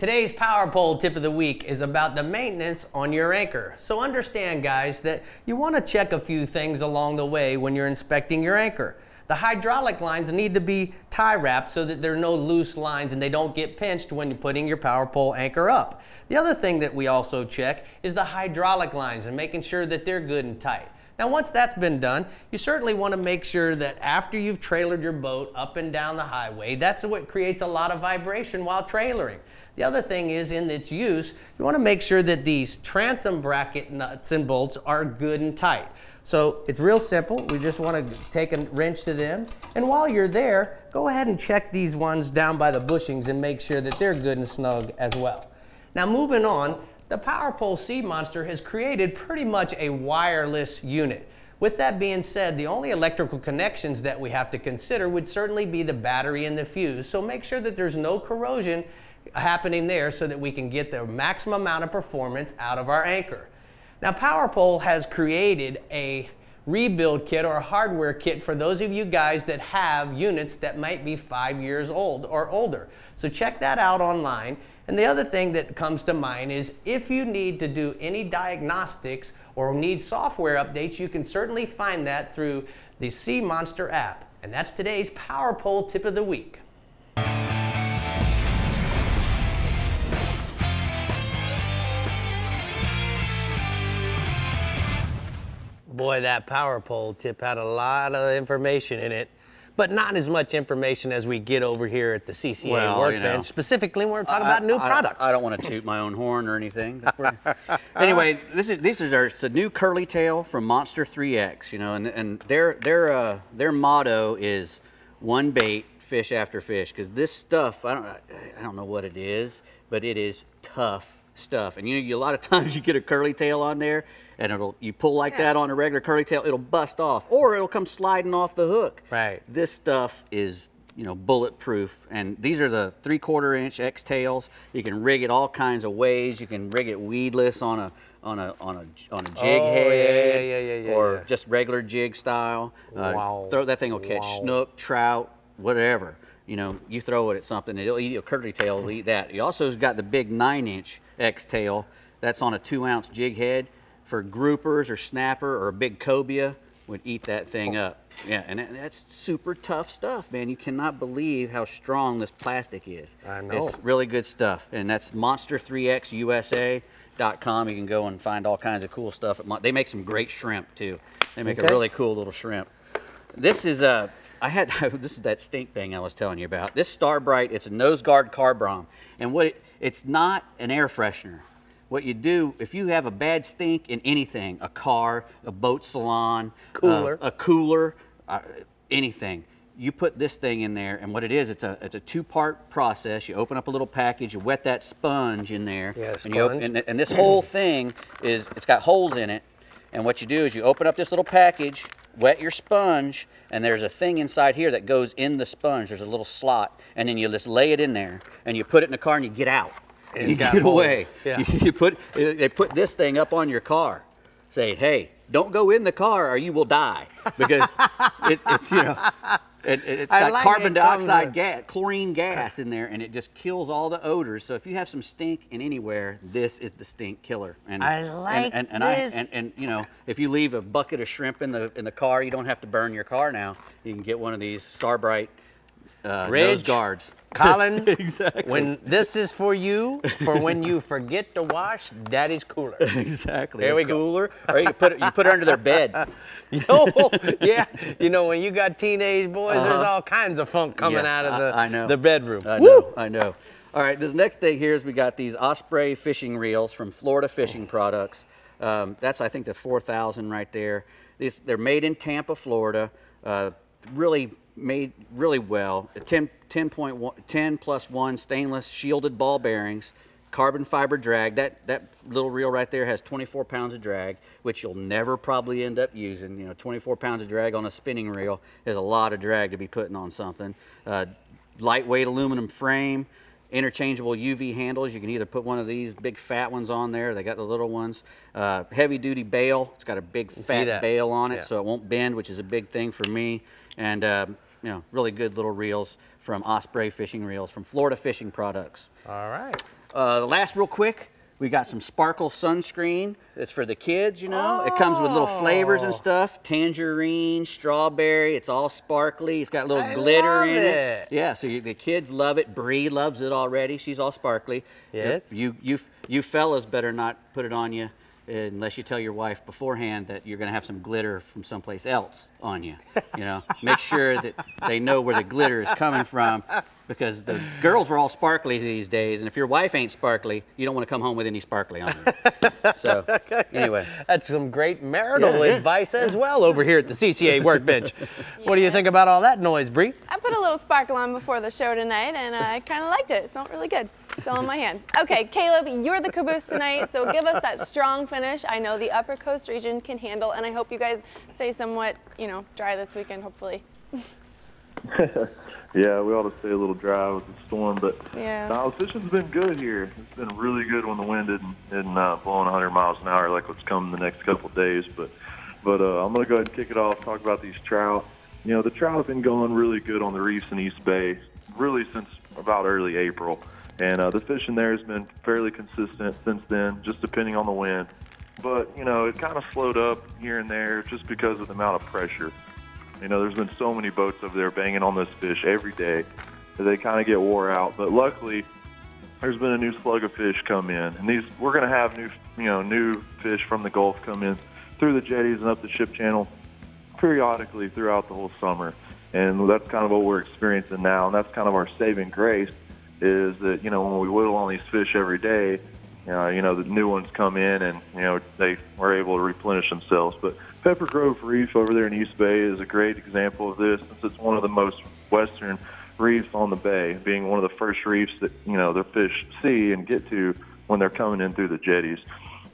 Today's Power Pole tip of the week is about the maintenance on your anchor. So understand, guys, that you want to check a few things along the way when you're inspecting your anchor. The hydraulic lines need to be tie wrapped so that there are no loose lines and they don't get pinched when you're putting your power pole anchor up. The other thing that we also check is the hydraulic lines and making sure that they're good and tight. Now, once that's been done, you certainly want to make sure that after you've trailered your boat up and down the highway, that's what creates a lot of vibration while trailering. The other thing is, in its use, you want to make sure that these transom bracket nuts and bolts are good and tight. So it's real simple. We just want to take a wrench to them. And while you're there, go ahead and check these ones down by the bushings and make sure that they're good and snug as well. Now, moving on, the Power Pole Sea Monster has created pretty much a wireless unit. With that being said, the only electrical connections that we have to consider would certainly be the battery and the fuse. So make sure that there's no corrosion happening there so that we can get the maximum amount of performance out of our anchor. Now, Power Pole has created a rebuild kit or a hardware kit for those of you guys that have units that might be 5 years old or older. So check that out online. And the other thing that comes to mind is if you need to do any diagnostics or need software updates, you can certainly find that through the Sea Monster app. And that's today's Power Pole tip of the week. Boy, that Power Pole tip had a lot of information in it, but not as much information as we get over here at the CCA Workbench, specifically when we're talking about new products. I don't want to toot my own horn or anything. Anyway, this is a new curly tail from Monster 3X, you know, and their motto is one bait, fish after fish, because this stuff, I don't know what it is, but it is tough stuff. And you know, a lot of times you get a curly tail on there, and you pull like that on a regular curly tail, it'll bust off, or it'll come sliding off the hook. Right. This stuff is, you know, bulletproof, and these are the 3/4 inch X tails. You can rig it all kinds of ways. You can rig it weedless on a jig head, or just regular jig style. Wow. That thing will catch snook, trout, whatever. You know, you throw it at something, it'll eat a curly tail. It'll eat that. You also got the big 9-inch X tail. That's on a 2-ounce jig head. For groupers or snapper or a big cobia, would eat that thing up. Yeah, and that's super tough stuff, man. You cannot believe how strong this plastic is. I know. It's really good stuff, and that's monster3xusa.com. You can go and find all kinds of cool stuff. They make some great shrimp too. They make a really cool little shrimp. This is this is that stink thing I was telling you about. This Starbright, it's a nose guard carb-bomb, and it's not an air freshener. What you do, if you have a bad stink in anything, a car, a boat salon, a cooler, anything, you put this thing in there, and what it is, it's a 2-part process. You open up a little package, you wet that sponge in there, and this whole thing it's got holes in it, and what you do is you open up this little package, wet your sponge, and there's a thing inside here that goes in the sponge. There's a little slot, and then you just lay it in there, and you put it in the car, and you get out. You get away. Yeah. They put this thing up on your car, saying, "Hey, don't go in the car or you will die," because it's you know, it's got carbon dioxide gas, chlorine gas in there, and it just kills all the odors. So if you have some stink in anywhere, this is the stink killer. And and you know, if you leave a bucket of shrimp in the car, you don't have to burn your car now. You can get one of these Starbright nose guards. Colin, exactly. When this is for you, for when you forget to wash Daddy's cooler. Exactly. There we go. Cooler, or you put it under their bed. Yeah, you know, when you got teenage boys, there's all kinds of funk coming out of the bedroom. I know. All right, this next thing here is we got these Osprey fishing reels from Florida Fishing Products. I think that's 4,000 right there. They're made in Tampa, Florida. Made really well. 10+1 stainless shielded ball bearings, carbon fiber drag. That little reel right there has 24 pounds of drag, which you'll never probably end up using. You know, 24 pounds of drag on a spinning reel is a lot of drag to be putting on something. Lightweight aluminum frame, interchangeable UV handles. You can either put one of these big fat ones on there. They got the little ones. Heavy duty bail. It's got a big fat bail on it, so it won't bend, which is a big thing for me. And you know, really good little reels from Osprey Fishing Reels from Florida Fishing Products. All right. last real quick, we got some Sparkle sunscreen. It's for the kids, you know. It comes with little flavors and stuff. Tangerine, strawberry. It's all sparkly. It's got a little glitter in it. Yeah, so the kids love it. Bree loves it already. She's all sparkly. Yes. You fellas better not put it on you unless you tell your wife beforehand that you're going to have some glitter from someplace else on you. You know, make sure that they know where the glitter is coming from, because the girls are all sparkly these days, and if your wife ain't sparkly, you don't want to come home with any sparkly on you. So, anyway. That's some great marital advice as well over here at the CCA Workbench. What do you think about all that noise, Bree? I put a little sparkle on before the show tonight, and I kind of liked it. It smelled really good. Still in my hand. Okay, Caleb, you're the caboose tonight, so give us that strong finish I know the Upper Coast region can handle, and I hope you guys stay somewhat, you know, dry this weekend, hopefully. Yeah, we ought to stay a little dry with the storm, but yeah. No, the fishing's been good here. It's been really good when the wind isn't blowing 100 miles an hour like what's coming the next couple of days. But I'm going to go ahead and kick it off, talk about these trout. You know, the trout have been going really good on the reefs in East Bay, really since about early April. And the fishing there has been fairly consistent since then, just depending on the wind. But, you know, it kind of slowed up here and there just because of the amount of pressure. You know, there's been so many boats over there banging on those fish every day that they kind of get wore out. But luckily, there's been a new slug of fish come in. And we're going to have new fish from the Gulf come in through the jetties and up the ship channel periodically throughout the whole summer. And that's kind of what we're experiencing now. And that's kind of our saving grace, is that, you know, when we whittle on these fish every day, you know, the new ones come in and, you know, they were able to replenish themselves. But Pepper Grove Reef over there in East Bay is a great example of this, since it's one of the most western reefs on the bay, being one of the first reefs that, you know, the fish see and get to when they're coming in through the jetties.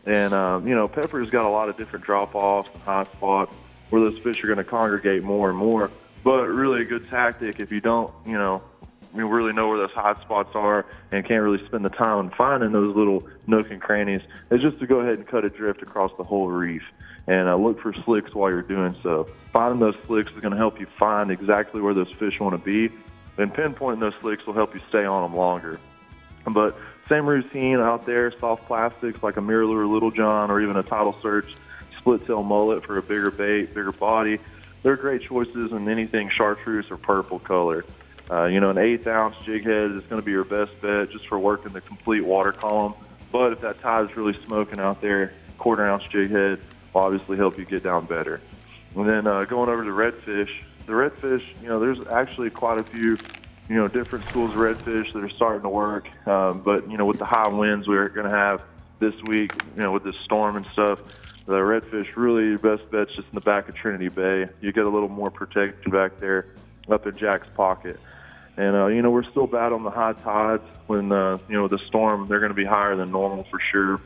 And, you know, Pepper's got a lot of different drop-offs and high spots where those fish are going to congregate more and more. But really a good tactic, if you don't, you know, you really know where those hot spots are and can't really spend the time finding those little nook and crannies, is just to go ahead and cut adrift across the whole reef and look for slicks while you're doing so. Finding those slicks is going to help you find exactly where those fish want to be, and pinpointing those slicks will help you stay on them longer. But same routine out there, soft plastics like a Mirror Little John or even a Tidal Search split tail mullet for a bigger bait, bigger body. They're great choices in anything chartreuse or purple color. You know, an 1/8 ounce jig head is going to be your best bet just for working the complete water column. But if that tide is really smoking out there, 1/4 ounce jig head will obviously help you get down better. And then going over to redfish, the redfish, you know, there's actually quite a few, you know, different schools of redfish that are starting to work. But, you know, with the high winds we're going to have this week, you know, with this storm and stuff, the redfish really your best bet's just in the back of Trinity Bay. You get a little more protection back there up in Jack's Pocket. And, you know, we're still bad on the high tides. When, you know, the storm, they're going to be higher than normal for sure.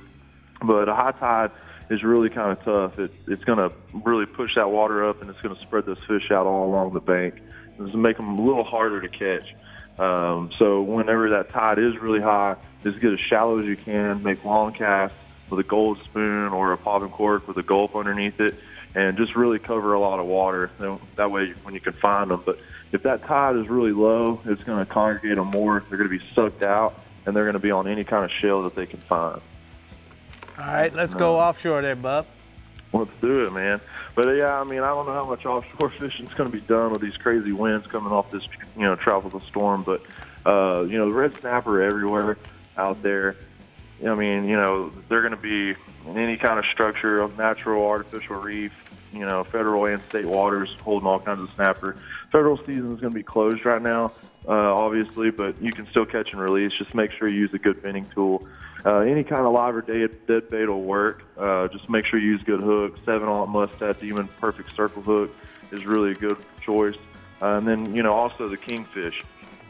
But a high tide is really kind of tough. It's going to really push that water up, and it's going to spread those fish out all along the bank. It's going to make them a little harder to catch. So whenever that tide is really high, just get as shallow as you can, make long casts with a gold spoon or a pop and cork with a gulp underneath it, and just really cover a lot of water. That way when you can find them. But if that tide is really low, it's going to congregate them more. They're going to be sucked out, and they're going to be on any kind of shell that they can find. All right, let's go offshore there, Bub. Let's do it, man. But, yeah, I mean, I don't know how much offshore fishing is going to be done with these crazy winds coming off this, you know, tropical storm. But, you know, the red snapper are everywhere out there. I mean, you know, they're going to be in any kind of structure of natural, artificial reef, you know, federal and state waters holding all kinds of snapper. Federal season is going to be closed right now, obviously, but you can still catch and release. Just make sure you use a good finning tool. Any kind of live or dead bait will work. Just make sure you use good hooks. 7-aught Mustad Demon Perfect Circle hook is really a good choice. And then, you know, also the kingfish.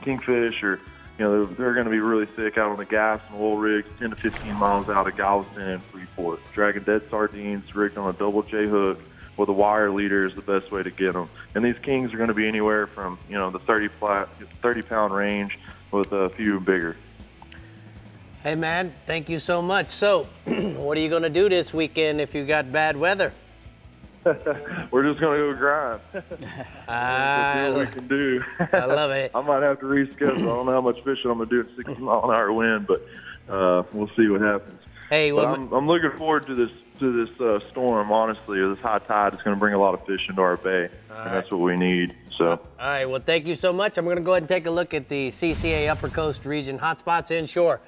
Kingfish are, you know, they're going to be really thick out on the gas and oil rigs 10 to 15 miles out of Galveston and Freeport. Dragging dead sardines rigged on a double J hook with a wire leader is the best way to get them. And these kings are going to be anywhere from, you know, the 30-pound range with a few bigger. Hey, man, thank you so much. So, what are you going to do this weekend if you got bad weather? We're just going to go grind. That's what we can do. I love it. I might have to reschedule. I don't know how much fishing I'm going to do at 60-mile-an-hour wind, but we'll see what happens. Hey, but I'm looking forward to this storm, honestly, or this high tide. It's going to bring a lot of fish into our bay, and that's what we need. So. All right, well, thank you so much. I'm going to go ahead and take a look at the CCA Upper Coast Region hotspots inshore.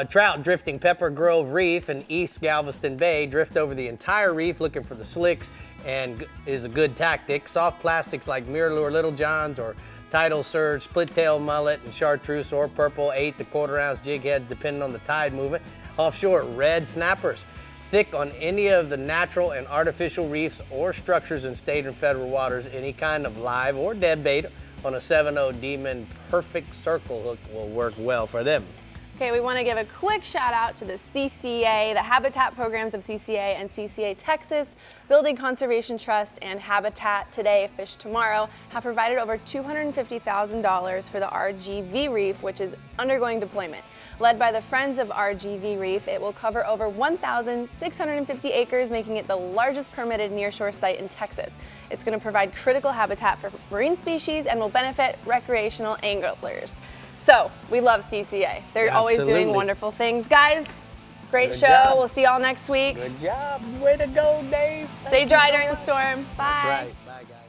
Trout drifting Pepper Grove Reef and East Galveston Bay drift over the entire reef looking for the slicks and is a good tactic. Soft plastics like Mirror Little Johns or Tidal Surge, Split Tail Mullet, and Chartreuse or Purple 8 to quarter-ounce jig heads depending on the tide movement. Offshore, red snappers. Thick on any of the natural and artificial reefs or structures in state and federal waters. Any kind of live or dead bait on a 7/0 Demon Perfect Circle hook will work well for them. Okay, we want to give a quick shout out to the CCA, the habitat programs of CCA and CCA Texas, Building Conservation Trust, and Habitat Today, Fish Tomorrow have provided over $250,000 for the RGV Reef, which is undergoing deployment. Led by the Friends of RGV Reef, it will cover over 1,650 acres, making it the largest permitted nearshore site in Texas. It's going to provide critical habitat for marine species and will benefit recreational anglers. So, we love CCA. They're always doing wonderful things. Guys, great show. Job. We'll see y'all next week. Good job. Way to go, Dave. Stay dry during the storm. Bye. That's right. Bye, guys.